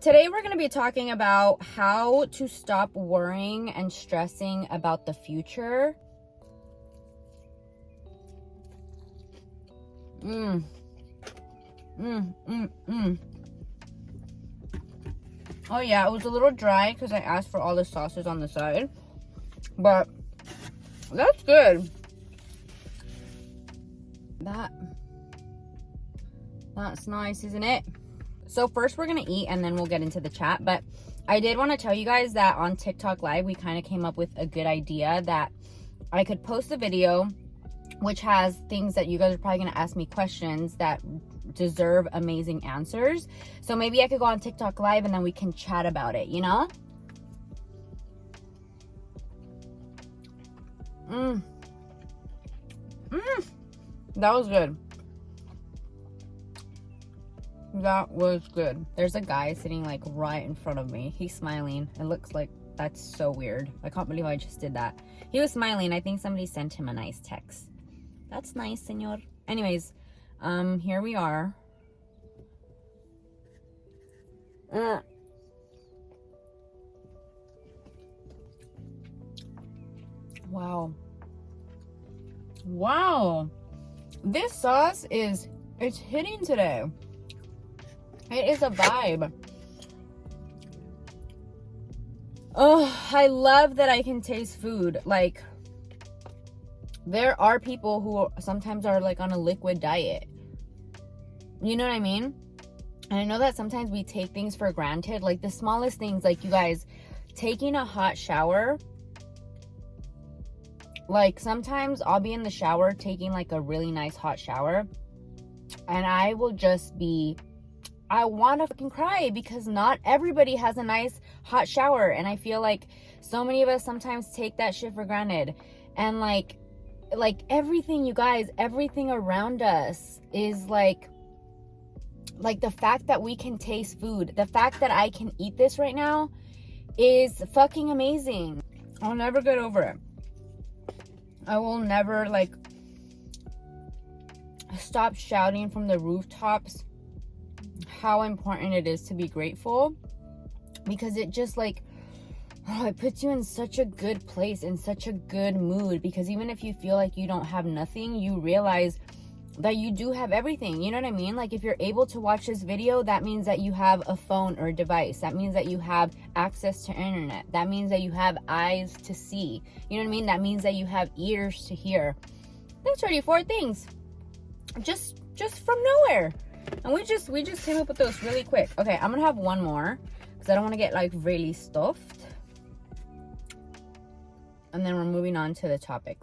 Today we're going to be talking about how to stop worrying and stressing about the future. Oh yeah, it was a little dry because I asked for all the sauces on the side, but that's good. That's nice, isn't it? So first we're gonna eat and then we'll get into the chat. But I did want to tell you guys that on TikTok Live we kind of came up with a good idea that I could post a video which has things that you guys are probably gonna ask me questions that deserve amazing answers. So maybe I could go on TikTok Live and then we can chat about it, you know? That was good. That was good. There's a guy sitting like right in front of me. He's smiling. It looks like that's so weird. I can't believe I just did that. He was smiling. I think somebody sent him a nice text. That's nice, senor. Anyways, here we are. Wow. This sauce it's hitting today. It is a vibe. Oh, I love that I can taste food. Like, there are people who sometimes are like on a liquid diet. You know what I mean? And I know that sometimes we take things for granted. Like the smallest things, like you guys taking a hot shower. Like sometimes I'll be in the shower taking like a really nice hot shower. And I will just be, I want to fucking cry because not everybody has a nice hot shower. And I feel like so many of us sometimes take that shit for granted. And like everything, you guys, everything around us is like the fact that we can taste food, the fact that I can eat this right now is fucking amazing. I'll never get over it. I will never like stop shouting from the rooftops how important it is to be grateful, because it just like, oh, it puts you in such a good place, in such a good mood, because even if you feel like you don't have nothing, you realize that you do have everything. You know what I mean? Like if you're able to watch this video, that means that you have a phone or a device. That means that you have access to internet. That means that you have eyes to see. You know what I mean? That means that you have ears to hear. That's already 4 things. Just from nowhere. And we just came up with those really quick. Okay, I'm gonna have one more because I don't want to get like really stuffed. And then we're moving on to the topic.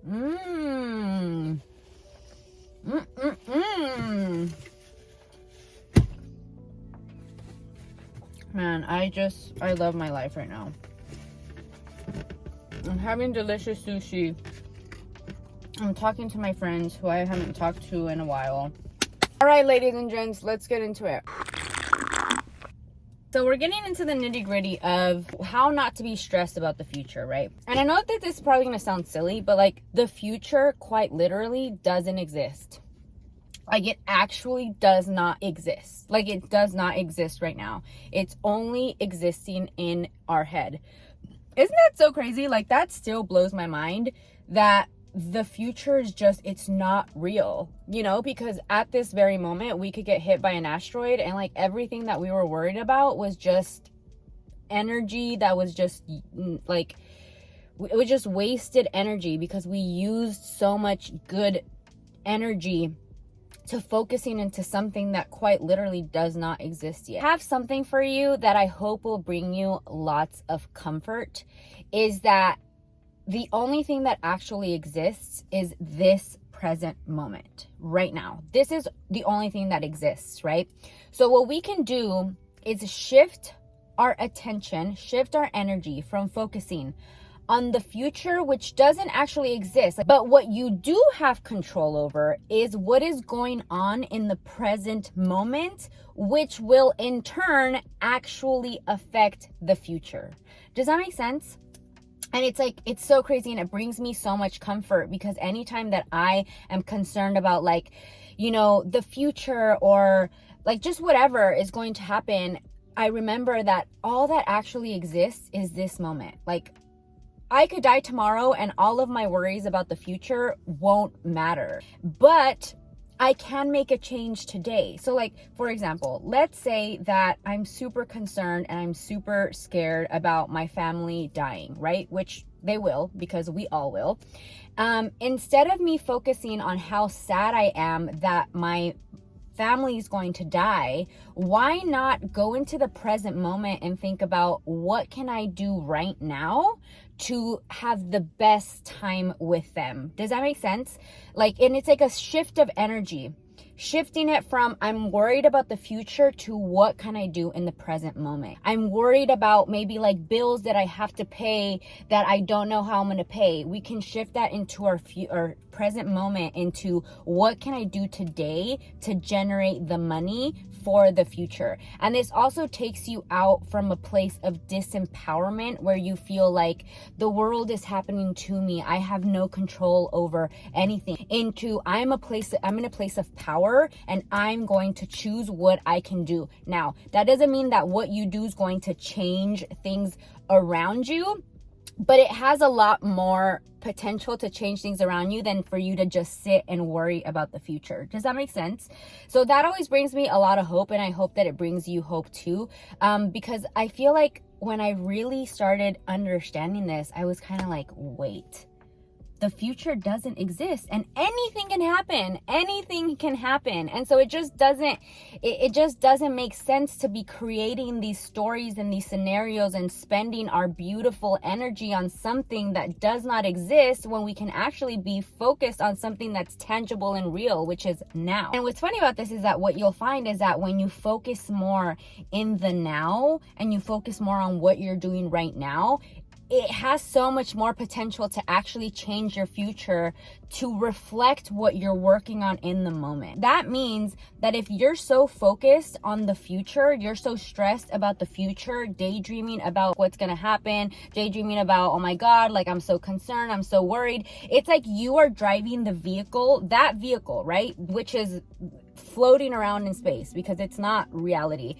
Man, I love my life right now. I'm having delicious sushi. I'm talking to my friends who I haven't talked to in a while. All right, ladies and gents, let's get into it. So we're getting into the nitty-gritty of how not to be stressed about the future, right? And I know that this is probably going to sound silly, but like the future quite literally doesn't exist. Like it actually does not exist. Like it does not exist right now. It's only existing in our head. Isn't that so crazy? Like that still blows my mind that the future is just, it's not real, you know, because at this very moment we could get hit by an asteroid and like everything that we were worried about was just energy that was just like, it was just wasted energy because we used so much good energy to focusing into something that quite literally does not exist yet. I have something for you that I hope will bring you lots of comfort, is that the only thing that actually exists is this present moment right now. This is the only thing that exists, right? So what we can do is shift our attention, shift our energy from focusing on the future, which doesn't actually exist. But what you do have control over is what is going on in the present moment, which will in turn actually affect the future. Does that make sense? And it's like, it's so crazy, and it brings me so much comfort because anytime that I am concerned about like, you know, the future or like just whatever is going to happen, I remember that all that actually exists is this moment. Like, I could die tomorrow and all of my worries about the future won't matter. But I can make a change today. So like, for example, let's say that I'm super concerned and I'm super scared about my family dying, right? Which they will, because we all will. Instead of me focusing on how sad I am that my family is going to die, why not go into the present moment and think about what can I do right now to have the best time with them? Does that make sense? Like, and it's like a shift of energy, shifting it from I'm worried about the future to what can I do in the present moment. I'm worried about maybe like bills that I have to pay that I don't know how I'm going to pay. We can shift that into our present moment into what can I do today to generate the money for the future. And this also takes you out from a place of disempowerment where you feel like the world is happening to me, I have no control over anything, into I'm in a place of power and I'm going to choose what I can do. Now, that doesn't mean that what you do is going to change things around you, but it has a lot more potential to change things around you than for you to just sit and worry about the future. Does that make sense? So that always brings me a lot of hope, and I hope that it brings you hope too, because I feel like when I really started understanding this, I was kind of like, wait, the future doesn't exist and anything can happen. And so it just doesn't make sense to be creating these stories and these scenarios and spending our beautiful energy on something that does not exist when we can actually be focused on something that's tangible and real, which is now. And what's funny about this is that what you'll find is that when you focus more in the now and you focus more on what you're doing right now, it has so much more potential to actually change your future to reflect what you're working on in the moment. That means that if you're so focused on the future, you're so stressed about the future, daydreaming about what's gonna happen, daydreaming about, oh my God, like I'm so concerned, I'm so worried. It's like you are driving the vehicle, that vehicle, right? Which is floating around in space because it's not reality.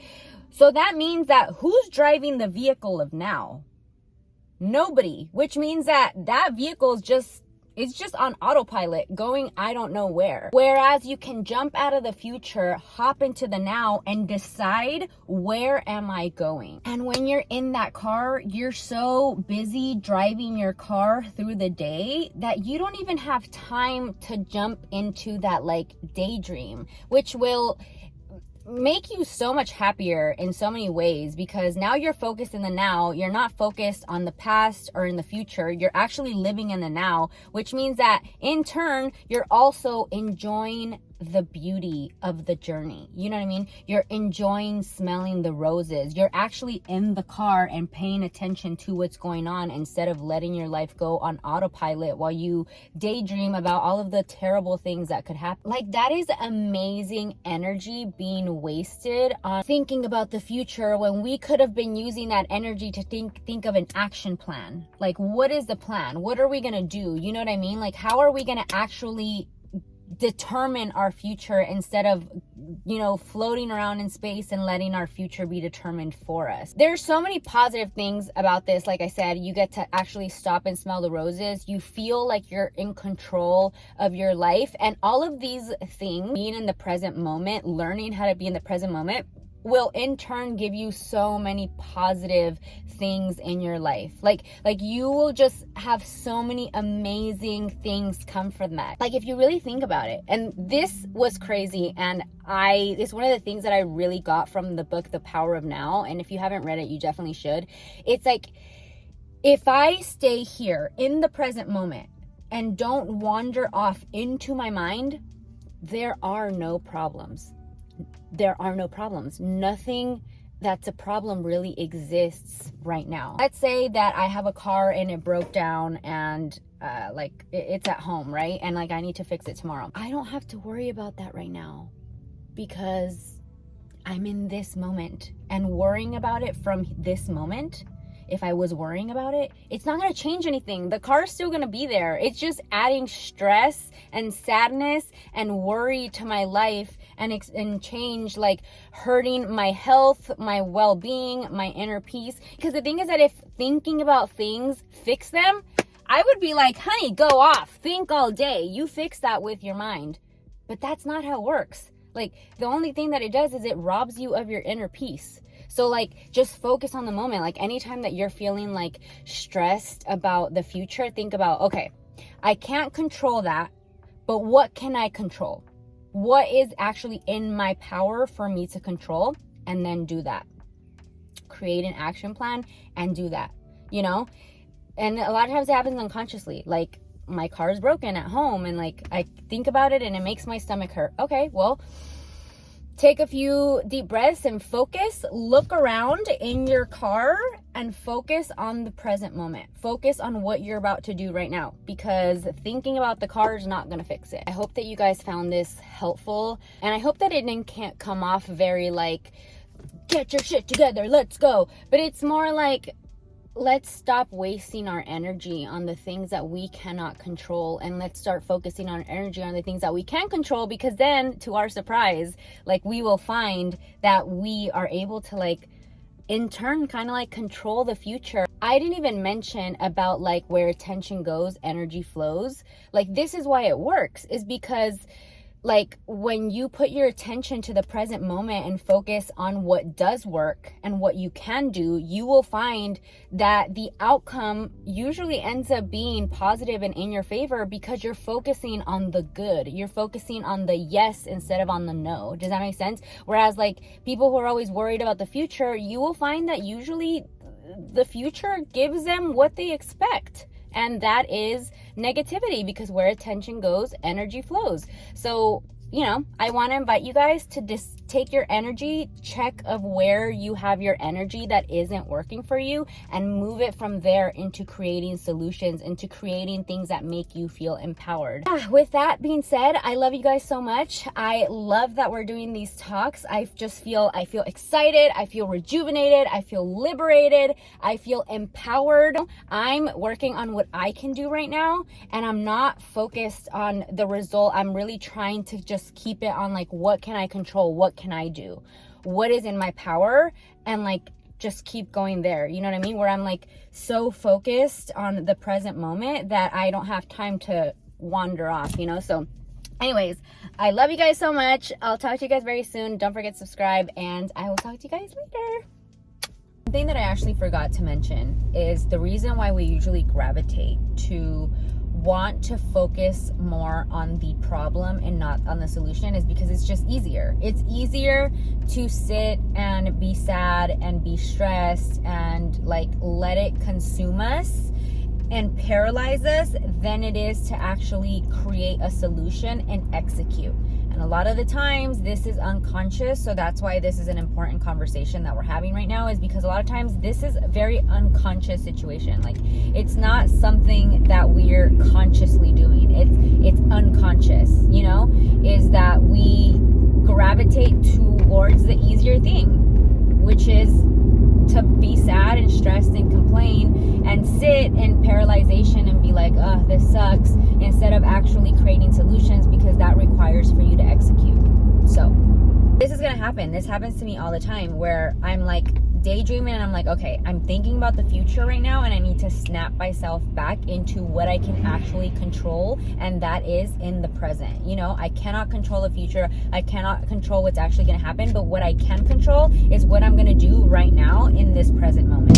So that means that who's driving the vehicle of now? Nobody, which means that vehicle is just on autopilot going I don't know where. Whereas you can jump out of the future, hop into the now and decide, where am I going? And when you're in that car, you're so busy driving your car through the day that you don't even have time to jump into that like daydream, which will make you so much happier in so many ways, because now you're focused in the now. You're not focused on the past or in the future. You're actually living in the now, which means that in turn, you're also enjoying the beauty of the journey. You know what I mean? You're enjoying smelling the roses. You're actually in the car and paying attention to what's going on instead of letting your life go on autopilot while you daydream about all of the terrible things that could happen. Like, that is amazing energy being wasted on thinking about the future when we could have been using that energy to think of an action plan. Like, what is the plan? What are we gonna do? You know what I mean? Like, how are we gonna actually determine our future instead of, you know, floating around in space and letting our future be determined for us? There's so many positive things about this. Like I said, you get to actually stop and smell the roses. You feel like you're in control of your life. And all of these things, being in the present moment, learning how to be in the present moment, will in turn give you so many positive things in your life. Like you will just have so many amazing things come from that. Like, if you really think about it. And this was crazy, and it's one of the things that I really got from the book The Power of Now, and if you haven't read it, you definitely should. It's like, if I stay here in the present moment and don't wander off into my mind, there are no problems. There are no problems. Nothing that's a problem really exists right now. Let's say that I have a car and it broke down and it's at home, right? And like I need to fix it tomorrow. I don't have to worry about that right now because I'm in this moment, and worrying about it from this moment if I was worrying about it, it's not going to change anything. The car's still going to be there. It's just adding stress and sadness and worry to my life and change, like hurting my health, my well-being, my inner peace. Because the thing is that if thinking about things fix them, I would be like, honey, go off, think all day. You fix that with your mind. But that's not how it works. Like, the only thing that it does is it robs you of your inner peace. So like, just focus on the moment. Like, anytime that you're feeling like stressed about the future, think about, okay, I can't control that, but what can I control? What is actually in my power for me to control? And then do that. Create an action plan and do that, you know? And a lot of times it happens unconsciously. Like, my car is broken at home and like I think about it and it makes my stomach hurt. Okay, well, take a few deep breaths and focus. Look around in your car and focus on the present moment. Focus on what you're about to do right now, because thinking about the car is not going to fix it. I hope that you guys found this helpful, and I hope that it can't come off very like, get your shit together, let's go. But it's more like, let's stop wasting our energy on the things that we cannot control, and let's start focusing our energy on the things that we can control, because then, to our surprise, like, we will find that we are able to, like, in turn, kind of like control the future. I didn't even mention about like where attention goes, energy flows. Like, this is why it works, is because like when you put your attention to the present moment and focus on what does work and what you can do, you will find that the outcome usually ends up being positive and in your favor, because you're focusing on the good. You're focusing on the yes instead of on the no. Does that make sense? Whereas like people who are always worried about the future, you will find that usually the future gives them what they expect. And that is negativity, because where attention goes, energy flows. So, you know, I want to invite you guys to just take your energy check of where you have your energy that isn't working for you, and move it from there into creating solutions, into creating things that make you feel empowered. With that being said, I love you guys so much. I love that we're doing these talks. I feel excited. I feel rejuvenated. I feel liberated. I feel empowered. I'm working on what I can do right now, and I'm not focused on the result. I'm really trying to just keep it on like, what can I control? What can I do? What is in my power? And like, just keep going there. You know what I mean? Where I'm like so focused on the present moment that I don't have time to wander off, you know? So anyways, I love you guys so much. I'll talk to you guys very soon. Don't forget to subscribe, and I will talk to you guys later. One thing that I actually forgot to mention is the reason why we usually gravitate to want to focus more on the problem and not on the solution is because it's just easier. It's easier to sit and be sad and be stressed and like let it consume us and paralyze us than it is to actually create a solution and execute. And a lot of the times this is unconscious, so that's why this is an important conversation that we're having right now, is because a lot of times this is a very unconscious situation. Like, it's not something that we're consciously doing. It's unconscious, you know, is that we gravitate towards the easier thing, which is to be sad and stressed and complain and sit in paralyzation and be like, oh, this sucks, instead of actually creating solutions, because that requires for you to execute. So this is gonna happen. This happens to me all the time, where I'm like daydreaming and I'm like, okay, I'm thinking about the future right now, and I need to snap myself back into what I can actually control, and that is in the present. You know, I cannot control the future. I cannot control what's actually gonna happen, but what I can control is what I'm gonna do right now in this present moment.